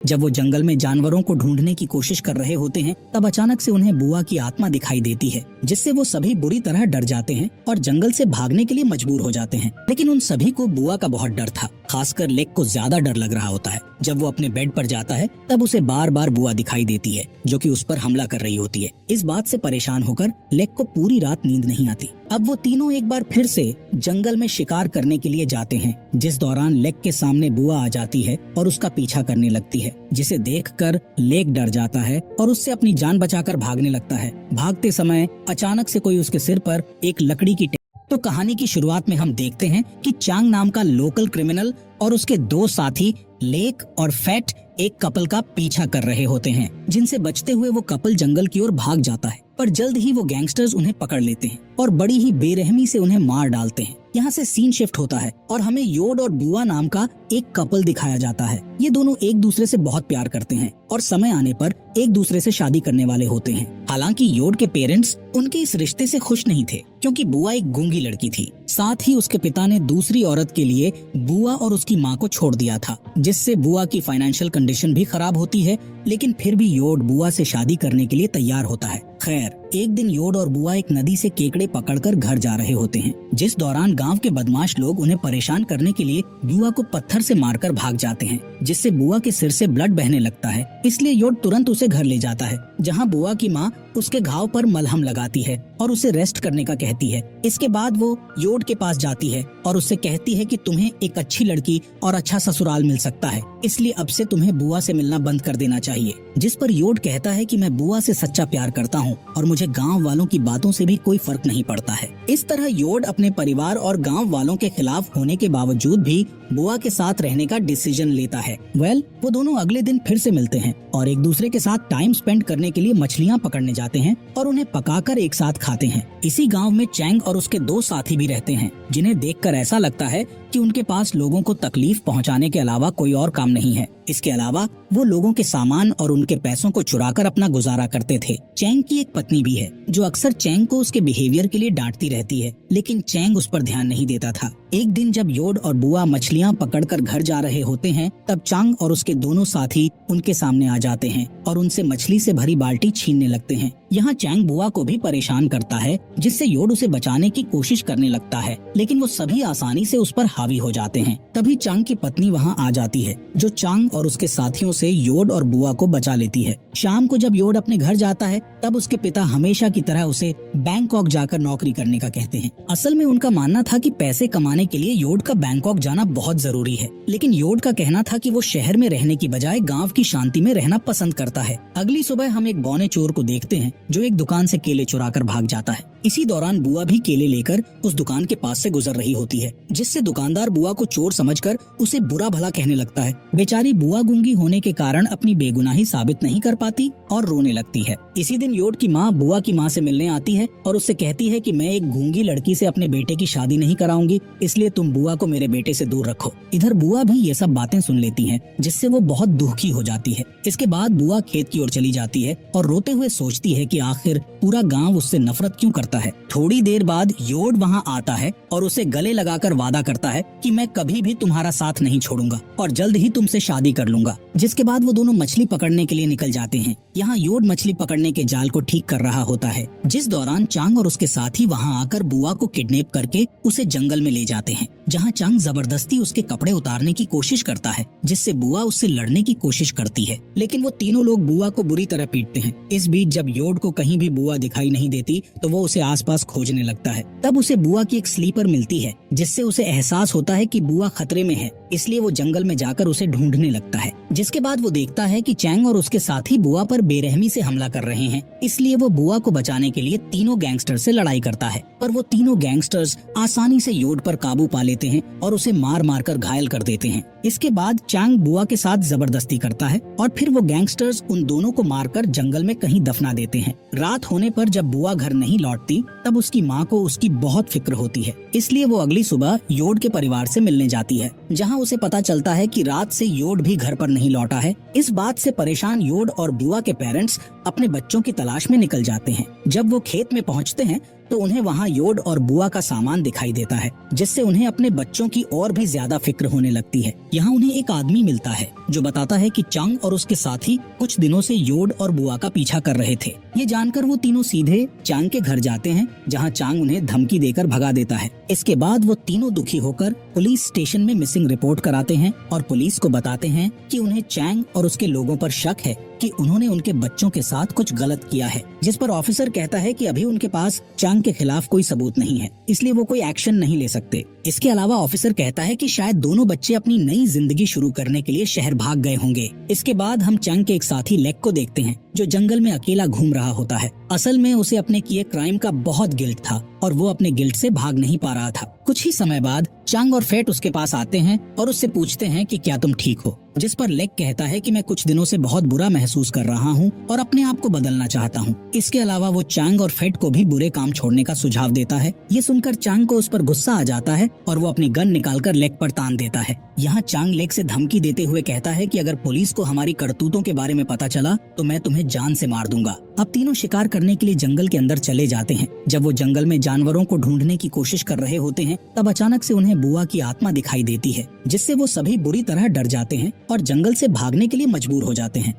जब वो जंगल में जानवरों को ढूंढने की कोशिश कर रहे होते हैं तब अचानक से उन्हें बुआ की आत्मा दिखाई देती है, जिससे वो सभी बुरी तरह डर जाते हैं और जंगल से भागने के लिए मजबूर हो जाते हैं। लेकिन उन सभी को बुआ का बहुत डर था। खासकर लेक को ज्यादा डर लग रहा होता है। जब वो अपने बेड पर जाता है तब उसे बार बार बुआ दिखाई देती है जो कि उस पर हमला कर रही होती है। इस बात से परेशान होकर लेक को पूरी रात नींद नहीं आती। अब वो तीनों एक बार फिर से जंगल में शिकार करने के लिए जाते हैं, जिस दौरान लेक के सामने बुआ आ जाती है और उसका पीछा करने लगती है, जिसे देखकर लेक डर जाता है और उससे अपनी जान बचाकर भागने लगता है। भागते समय अचानक से कोई उसके सिर पर एक लकड़ी की तो कहानी की शुरुआत में हम देखते हैं कि चांग नाम का लोकल क्रिमिनल और उसके दो साथी लेक और फैट एक कपल का पीछा कर रहे होते हैं, जिनसे बचते हुए वो कपल जंगल की ओर भाग जाता है। पर जल्द ही वो गैंगस्टर्स उन्हें पकड़ लेते हैं और बड़ी ही बेरहमी से उन्हें मार डालते हैं। यहाँ से सीन शिफ्ट होता है और हमें योड और बुआ नाम का एक कपल दिखाया जाता है। ये दोनों एक दूसरे से बहुत प्यार करते हैं और समय आने पर एक दूसरे से शादी करने वाले होते हैं। हालांकि योड के पेरेंट्स उनके इस रिश्ते से खुश नहीं थे, क्योंकि बुआ एक गूंगी लड़की थी। साथ ही उसके पिता ने दूसरी औरत के लिए बुआ और उसकी माँ को छोड़ दिया था, जिससे बुआ की फाइनेंशियल कंडीशन भी खराब होती है। लेकिन फिर भी योड बुआ से शादी करने के लिए तैयार होता है। खैर, एक दिन योड और बुआ एक नदी से केकड़े पकड़कर घर जा रहे होते हैं, जिस दौरान गांव के बदमाश लोग उन्हें परेशान करने के लिए बुआ को पत्थर से मारकर भाग जाते हैं, जिससे बुआ के सिर से ब्लड बहने लगता है। इसलिए योड तुरंत उसे घर ले जाता है, जहां बुआ की माँ उसके घाव पर मलहम लगाती है और उसे रेस्ट करने का कहती है। इसके बाद वो योड के पास जाती है और उससे कहती है कि तुम्हें एक अच्छी लड़की और अच्छा ससुराल मिल सकता है, इसलिए अब से तुम्हें बुआ से मिलना बंद कर देना चाहिए। जिस पर योड कहता है कि मैं बुआ से सच्चा प्यार करता हूँ और मुझे गांव वालों की बातों से भी कोई फर्क नहीं पड़ता है। इस तरह योड अपने परिवार और गांव वालों के खिलाफ होने के बावजूद भी बुआ के साथ रहने का डिसीजन लेता है। वो दोनों अगले दिन फिर से मिलते हैं और एक दूसरे के साथ टाइम स्पेंड करने के लिए मछलियाँ पकड़ने जाते हैं और उन्हें पकाकर एक साथ खाते हैं। इसी गांव में चैंग और उसके दो साथी भी रहते हैं, जिन्हें देखकर ऐसा लगता है कि उनके पास लोगों को तकलीफ पहुंचाने के अलावा कोई और काम नहीं है। इसके अलावा वो लोगों के सामान और उनके पैसों को चुराकर अपना गुजारा करते थे। चैंग की एक पत्नी भी है, जो अक्सर चैंग को उसके बिहेवियर के लिए डांटती रहती है, लेकिन चैंग उस पर ध्यान नहीं देता था। एक दिन जब योड और बुआ मछलियाँ पकड़कर घर जा रहे होते हैं, तब चांग और उसके दोनों साथी उनके सामने आ जाते हैं और उनसे मछली से भरी बाल्टी छीनने लगते हैं। यहाँ चैंग बुआ को भी परेशान करता है, जिससे योड उसे बचाने की कोशिश करने लगता है, लेकिन वो सभी आसानी से उस पर हावी हो जाते हैं। तभी चांग की पत्नी वहाँ आ जाती है, जो चांग और उसके साथियों से योड और बुआ को बचा लेती है। शाम को जब योड अपने घर जाता है, तब उसके पिता हमेशा की तरह उसे बैंकॉक जाकर नौकरी करने का कहते हैं। असल में उनका मानना था कि पैसे कमाने के लिए योड का बैंकॉक जाना बहुत जरूरी है, लेकिन योड का कहना था कि वो शहर में रहने की बजाय गाँव की शांति में रहना पसंद करता है। अगली सुबह हम एक बौने चोर को देखते हैं, जो एक दुकान से केले चुराकर भाग जाता है। इसी दौरान बुआ भी केले लेकर उस दुकान के पास से गुजर रही होती है, जिससे दुकानदार बुआ को चोर समझकर उसे बुरा भला कहने लगता है। बेचारी बुआ गूंगी होने के कारण अपनी बेगुनाही साबित नहीं कर पाती और रोने लगती है। इसी दिन योड की माँ बुआ की माँ से मिलने आती है और उससे कहती है कि मैं एक गूंगी लड़की से अपने बेटे की शादी नहीं कराऊंगी, इसलिए तुम बुआ को मेरे बेटे से दूर रखो। इधर बुआ भी ये सब बातें सुन लेती है, जिससे वो बहुत दुखी हो जाती है। इसके बाद बुआ खेत की ओर चली जाती है और रोते हुए सोचती है कि आखिर पूरा गाँव उससे नफरत क्यों करता है। थोड़ी देर बाद योड वहाँ आता है और उसे गले लगाकर वादा करता है कि मैं कभी भी तुम्हारा साथ नहीं छोड़ूंगा और जल्द ही तुमसे शादी कर लूंगा। जिसके बाद वो दोनों मछली पकड़ने के लिए निकल जाते हैं। यहाँ योड मछली पकड़ने के जाल को ठीक कर रहा होता है, जिस दौरान चांग और उसके साथी वहाँ आकर बुआ को किडनैप करके उसे जंगल में ले जाते हैं, जहाँ चांग जबरदस्ती उसके कपड़े उतारने की कोशिश करता है, जिससे बुआ उससे लड़ने की कोशिश करती है, लेकिन वो तीनों लोग बुआ को बुरी तरह पीटते हैं। इस बीच जब योड को कहीं भी बुआ दिखाई नहीं देती, तो वो उसे आसपास खोजने लगता है। तब उसे बुआ की एक स्लीपर मिलती है, जिससे उसे एहसास होता है कि बुआ खतरे में है, इसलिए वो जंगल में जाकर उसे ढूंढने लगता है। जिसके बाद वो देखता है कि चैंग और उसके साथी बुआ पर बेरहमी से हमला कर रहे हैं, इसलिए वो बुआ को बचाने के लिए तीनों गैंगस्टर से लड़ाई करता है। पर वो तीनों गैंगस्टर्स आसानी से योड पर काबू पा लेते हैं और उसे मार मार कर घायल कर देते हैं। इसके बाद चैंग बुआ के साथ जबरदस्ती करता है और फिर वो गैंगस्टर्स उन दोनों को मारकर जंगल में कहीं दफना देते हैं। रात होने पर जब बुआ घर नहीं लौटती, तब उसकी माँ को उसकी बहुत फिक्र होती है, इसलिए वो अगली सुबह योड के परिवार से मिलने जाती है, जहाँ उसे पता चलता है कि रात से योड भी घर पर नहीं लौटा है। इस बात से परेशान योड और बुआ के पेरेंट्स अपने बच्चों की तलाश में निकल जाते हैं। जब वो खेत में पहुँचते हैं तो उन्हें वहाँ योड और बुआ का सामान दिखाई देता है, जिससे उन्हें अपने बच्चों की और भी ज्यादा फिक्र होने लगती है। यहाँ उन्हें एक आदमी मिलता है जो बताता है कि चांग और उसके साथी कुछ दिनों से योड और बुआ का पीछा कर रहे थे। ये जानकर वो तीनों सीधे चांग के घर जाते हैं, जहाँ चांग उन्हें धमकी देकर भगा देता है। इसके बाद वो तीनों दुखी होकर पुलिस स्टेशन में मिसिंग रिपोर्ट कराते हैं और पुलिस को बताते हैं कि उन्हें चांग और उसके लोगों पर शक है कि उन्होंने उनके बच्चों के साथ कुछ गलत किया है, जिस पर ऑफिसर कहता है कि अभी उनके पास चांग के खिलाफ कोई सबूत नहीं है, इसलिए वो कोई एक्शन नहीं ले सकते। इसके अलावा ऑफिसर कहता है कि शायद दोनों बच्चे अपनी नई जिंदगी शुरू करने के लिए शहर भाग गए होंगे। इसके बाद हम चांग के एक साथी लेक को देखते हैं, जो जंगल में अकेला घूम रहा होता है। असल में उसे अपने किए क्राइम का बहुत गिल्ट था और वो अपने गिल्ट से भाग नहीं पा रहा था। कुछ ही समय बाद चांग और फेट उसके पास आते हैं और उससे पूछते हैं कि क्या तुम ठीक हो, जिस पर लेक कहता है कि मैं कुछ दिनों से बहुत बुरा महसूस कर रहा हूँ और अपने आप को बदलना चाहता हूँ। इसके अलावा वो चांग और फेट को भी बुरे काम छोड़ने का सुझाव देता है। ये सुनकर चांग को उस पर गुस्सा आ जाता है और वो अपनी गन निकालकर लेक पर तान देता है। यहाँ चांग लेक से धमकी देते हुए कहता है कि अगर पुलिस को हमारी करतूतों के बारे में पता चला तो मैं तुम्हें जान से मार दूंगा। अब तीनों शिकार करने के लिए जंगल के अंदर चले जाते हैं। जब वो जंगल में जानवरों को ढूंढने की कोशिश कर रहे होते हैं, तब अचानक से उन्हें बुआ की आत्मा दिखाई देती है, जिससे वो सभी बुरी तरह डर जाते हैं और जंगल से भागने के लिए मजबूर हो जाते हैं।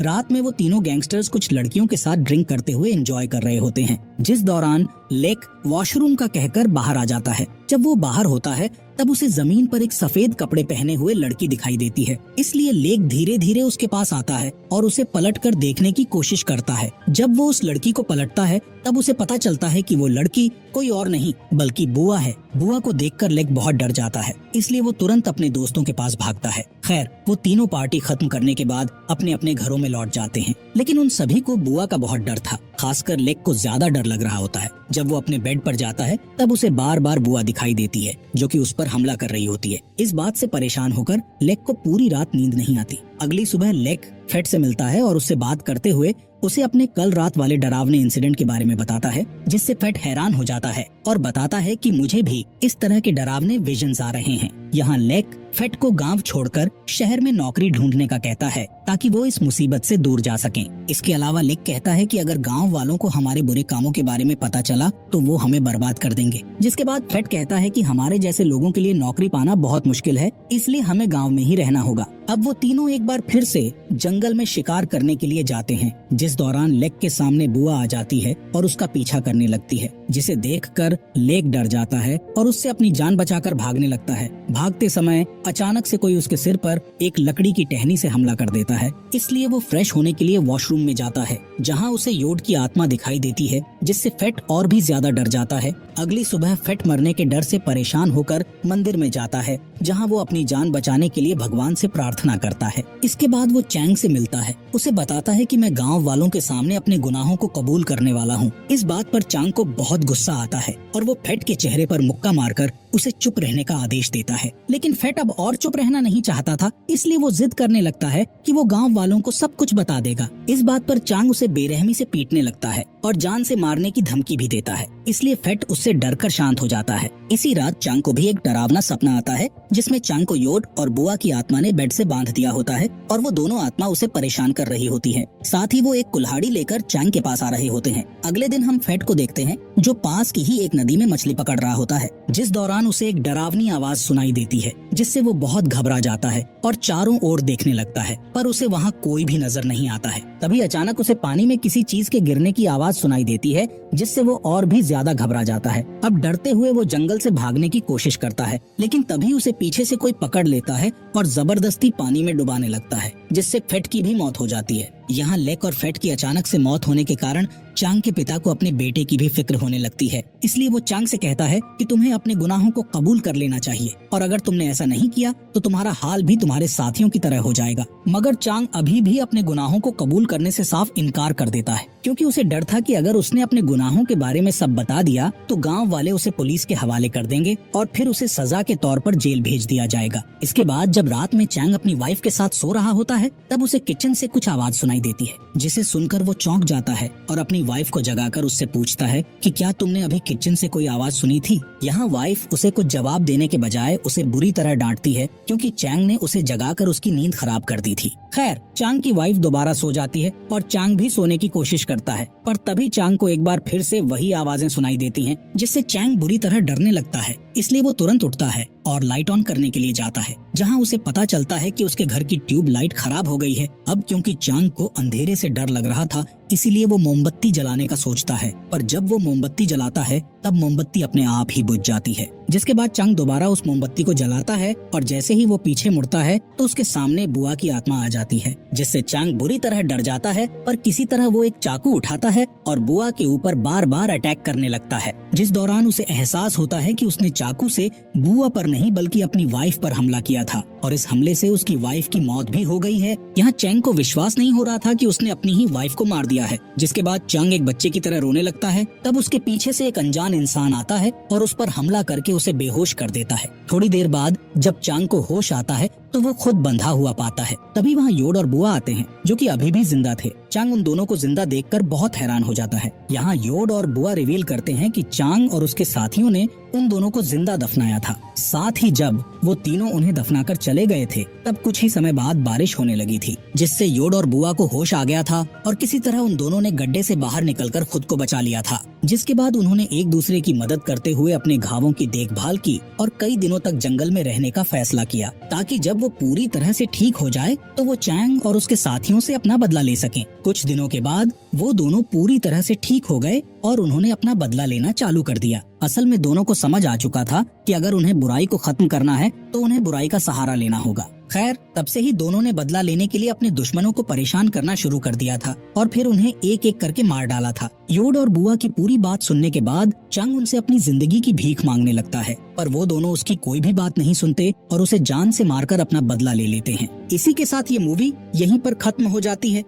रात में वो तीनों गैंगस्टर्स कुछ लड़कियों के साथ ड्रिंक करते हुए एंजॉय कर रहे होते हैं, जिस दौरान लेक वॉशरूम का कहकर बाहर आ जाता है। जब वो बाहर होता है तब उसे जमीन पर एक सफेद कपड़े पहने हुए लड़की दिखाई देती है, इसलिए लेक धीरे धीरे उसके पास आता है और उसे पलटकर देखने की कोशिश करता है। जब वो उस लड़की को पलटता है तब उसे पता चलता है कि वो लड़की कोई और नहीं बल्कि बुआ है। बुआ को देखकर लेक बहुत डर जाता है, इसलिए वो तुरंत अपने दोस्तों के पास भागता है। खैर, वो तीनों पार्टी खत्म करने के बाद अपने अपने घरों में लौट जाते हैं, लेकिन उन सभी को बुआ का बहुत डर था। खासकर लेक को ज्यादा डर लग रहा होता है। जब वो अपने बेड पर जाता है तब उसे बार बार बुआ दिखाई देती है, जो कि उस पर हमला कर रही होती है। इस बात से परेशान होकर लेक को पूरी रात नींद नहीं आती। अगली सुबह लेक फेट से मिलता है और उससे बात करते हुए उसे अपने कल रात वाले डरावने इंसिडेंट के बारे में बताता है, जिससे फेट हैरान हो जाता है और बताता है कि मुझे भी इस तरह के डरावने विजन्स आ रहे हैं। यहाँ लेक फेट को गांव छोड़कर शहर में नौकरी ढूंढने का कहता है, ताकि वो इस मुसीबत से दूर जा सकें। इसके अलावा लेक कहता है कि अगर गांव वालों को हमारे बुरे कामों के बारे में पता चला तो वो हमें बर्बाद कर देंगे। जिसके बाद फेट कहता है कि हमारे जैसे लोगों के लिए नौकरी पाना बहुत मुश्किल है, इसलिए हमें गाँव में ही रहना होगा। अब वो तीनों एक बार फिर से जंगल में शिकार करने के लिए जाते हैं, जिस दौरान लेक के सामने बुआ आ जाती है और उसका पीछा करने लगती है, जिसे देखकर लेक डर जाता है और उससे अपनी जान बचाकर भागने लगता है। भागते समय अचानक से कोई उसके सिर पर एक लकड़ी की टहनी से हमला कर देता है, इसलिए वो फ्रेश होने के लिए वॉशरूम में जाता है, जहाँ उसे योड की आत्मा दिखाई देती है, जिससे फेट और भी ज्यादा डर जाता है। अगली सुबह फेट मरने के डर से परेशान होकर मंदिर में जाता है, जहाँ वो अपनी जान बचाने के लिए भगवान से प्रार्थना करता है। इसके बाद वो चैंग से मिलता है, उसे बताता है कि मैं गांव वालों के सामने अपने गुनाहों को कबूल करने वाला हूँ। इस बात पर चांग को बहुत गुस्सा आता है और वो फेट के चेहरे पर मुक्का मारकर उसे चुप रहने का आदेश देता है। लेकिन फेट अब और चुप रहना नहीं चाहता था, इसलिए वो जिद करने लगता है कि वो गांव वालों को सब कुछ बता देगा। इस बात पर चांग उसे बेरहमी से पीटने लगता है और जान से मारने की धमकी भी देता है, इसलिए फेट उससे डरकर शांत हो जाता है। इसी रात चांग को भी एक डरावना सपना आता है, जिसमें चांग को योड और बुआ की आत्मा ने बेड से बांध दिया होता है और वो दोनों आत्मा उसे परेशान कर रही होती है। साथ ही वो एक कुल्हाड़ी लेकर चांग के पास आ रहे होते हैं। अगले दिन हम फेट को देखते हैं, जो पास की ही एक नदी में मछली पकड़ रहा होता है, जिस दौरान उसे एक डरावनी आवाज सुनाई देती है, जिससे वो बहुत घबरा जाता है और चारों ओर देखने लगता है, पर उसे वहाँ कोई भी नजर नहीं आता है। तभी अचानक उसे पानी में किसी चीज के गिरने की आवाज सुनाई देती है, जिससे वो और भी ज्यादा घबरा जाता है। अब डरते हुए वो जंगल से भागने की कोशिश करता है, लेकिन तभी उसे पीछे से कोई पकड़ लेता है और जबरदस्ती पानी में डुबाने लगता है, जिससे फेट की भी मौत हो जाती है। यहाँ लेक और फेट की अचानक से मौत होने के कारण चांग के पिता को अपने बेटे की भी फिक्र होने लगती है, इसलिए वो चांग से कहता है कि तुम्हें अपने गुनाहों को कबूल कर लेना चाहिए और अगर तुमने ऐसा नहीं किया तो तुम्हारा हाल भी तुम्हारे साथियों की तरह हो जाएगा। मगर चांग अभी भी अपने गुनाहों को कबूल करने से साफ इनकार कर देता है, क्योंकि उसे डर था कि अगर उसने अपने गुनाहों के बारे में सब बता दिया तो गाँव वाले उसे पुलिस के हवाले कर देंगे और फिर उसे सजा के तौर पर जेल भेज दिया जाएगा। इसके बाद जब रात में चांग अपनी वाइफ के साथ सो रहा होता है है तब उसे किचन से कुछ आवाज सुनाई देती है, जिसे सुनकर वो चौंक जाता है और अपनी वाइफ को जगाकर उससे पूछता है कि क्या तुमने अभी किचन से कोई आवाज सुनी थी। यहाँ वाइफ उसे कुछ जवाब देने के बजाय उसे बुरी तरह डांटती है, क्योंकि चैंग ने उसे जगाकर उसकी नींद खराब कर दी थी। खैर, चांग की वाइफ दोबारा सो जाती है और चांग भी सोने की कोशिश करता है, पर तभी चांग को एक बार फिर से वही आवाजें सुनाई देती हैं, जिससे चैंग बुरी तरह डरने लगता है। इसलिए वो तुरंत उठता है और लाइट ऑन करने के लिए जाता है, जहां उसे पता चलता है कि उसके घर की ट्यूब लाइट खराब हो गई है। अब क्योंकि चांग को अंधेरे से डर लग रहा था, इसीलिए वो मोमबत्ती जलाने का सोचता है, पर जब वो मोमबत्ती जलाता है तब मोमबत्ती अपने आप ही बुझ जाती है। जिसके बाद चांग दोबारा उस मोमबत्ती को जलाता है और जैसे ही वो पीछे मुड़ता है तो उसके सामने बुआ की आत्मा आ जाती है, जिससे चांग बुरी तरह डर जाता है। पर किसी तरह वो एक चाकू उठाता है और बुआ के ऊपर बार बार अटैक करने लगता है, जिस दौरान उसे एहसास होता है कि उसने चाकू से बुआ पर नहीं बल्कि अपनी वाइफ पर हमला किया था और इस हमले से उसकी वाइफ की मौत भी हो गई है। यहाँ चैंग को विश्वास नहीं हो रहा था कि उसने अपनी ही वाइफ को मार दिया है। जिसके बाद चांग एक बच्चे की तरह रोने लगता है। तब उसके पीछे से एक अनजान इंसान आता है और उस पर हमला करके उसे बेहोश कर देता है। थोड़ी देर बाद जब चांग को होश आता है तो वो खुद बंधा हुआ पाता है। तभी वहाँ योड और बुआ आते हैं, जो कि अभी भी जिंदा थे। चांग उन दोनों को जिंदा देखकर बहुत हैरान हो जाता है। यहाँ योड और बुआ रिवील करते हैं कि चांग और उसके साथियों ने उन दोनों को जिंदा दफनाया था। साथ ही जब वो तीनों उन्हें दफनाकर चले गए थे तब कुछ ही समय बाद बारिश होने लगी थी, जिससे योड और बुआ को होश आ गया था और किसी तरह उन दोनों ने गड्ढे से बाहर निकलकर खुद को बचा लिया था। जिसके बाद उन्होंने एक दूसरे की मदद करते हुए अपने घावों की देखभाल की और कई दिनों तक जंगल में रहने का फैसला किया, ताकि जब वो पूरी तरह से ठीक हो जाए तो वो चैंग और उसके साथियों से अपना बदला ले सकें। कुछ दिनों के बाद वो दोनों पूरी तरह से ठीक हो गए और उन्होंने अपना बदला लेना चालू कर दिया। असल में दोनों को समझ आ चुका था कि अगर उन्हें बुराई को खत्म करना है तो उन्हें बुराई का सहारा लेना होगा। खैर, तब से ही दोनों ने बदला लेने के लिए अपने दुश्मनों को परेशान करना शुरू कर दिया था और फिर उन्हें एक एक करके मार डाला था। योड और बुआ की पूरी बात सुनने के बाद चांग उनसे अपनी जिंदगी की भीख मांगने लगता है, पर वो दोनों उसकी कोई भी बात नहीं सुनते और उसे जान से मारकर अपना बदला ले लेते हैं। इसी के साथ ये मूवी यहीं पर खत्म हो जाती है।